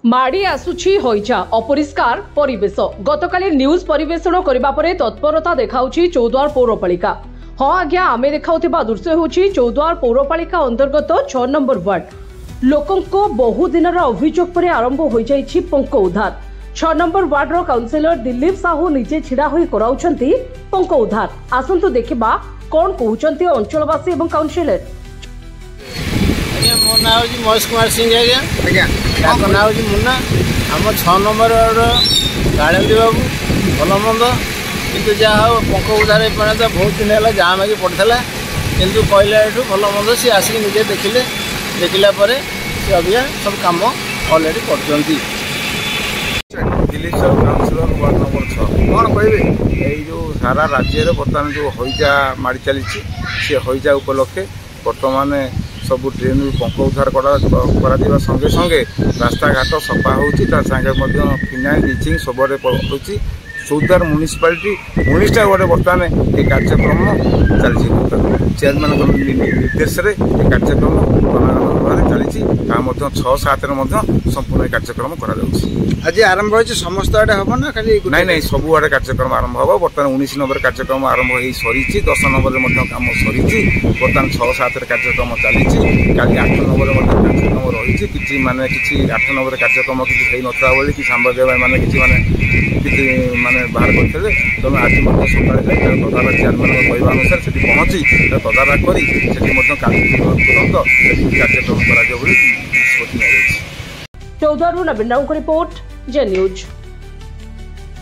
माड़ी आसुछि होइजा अपरिष्कार परिवेश गतकाली न्यूज परिवेषण करबा परे तत्परता देखाउछि चौद्वार पौरपालिका। हाँ आज्ञा आमे देखाउथिबा दृश्य होछि चौद्वार पौरपालिका अंतर्गत 6 नंबर वार्ड लोकंको बहु दिनर अभियोग पर आरंभ हो जाइछि पंक उद्धार। 6 नंबर वार्ड रो काउंसिलर दिलीप साहू निजे छिड़ा होई कराउछंती पंक उद्धार। आसंतु देखिबा कोन कहउछंती अंचलवासी एवं काउंसिलर। मो ना महेश कुमार सिंह आज्ञा ना मुन्ना आम 6 नंबर गाड़ी बाबू भल मंद कि जहाँ पंख उद्धार पर्यंत बहुत दिन है जाम आगे पड़ता किंतु कहला भल मंद सी आसिक निजे देखिले देखला सी अभिया सब कम अलरेडी कर Dilip Sahu councillor ward number 6 कौन कहे यही जो सारा राज्य बर्तमान जो हईजा माड़ी चली सी हईजा उपलक्षे बर्तमान सब ट्रेन पंख उद्धार कर संगे संगे रास्ता घाट सफा होती फिनाइल ब्लीचिंग सबरे होती चौद्वार म्यूनिसिपालिटी 19टा वार्ड बर्तमान ये कार्यक्रम चलती चेयरमैन निर्देश में ये कार्यक्रम चली 6-7 संपूर्ण कार्यक्रम आज आरंभ हो समस्त आड़े हम ना खाली नहीं सब आड़े कार्यक्रम आरंभ हम बर्तमान 19 नंबर कार्यक्रम आरंभ हो सरी 10 नंबर कम सरी बर्तमान 6-7 कार्यक्रम चली काली 8 नंबर कार्यक्रम रही कि माने कि 8 नंबर कार्यक्रम किसी नथा बोली कि सांबादिक मैंने कि माने बाहर करते तेणु आज सकाले तदारख चेयरमैन कहवा अनुसार से पहुँची तदारख कर तुरंत कार्यक्रम कर निष्पत्ति। चौद्वार नवीन राव रिपोर्ट जे न्यूज।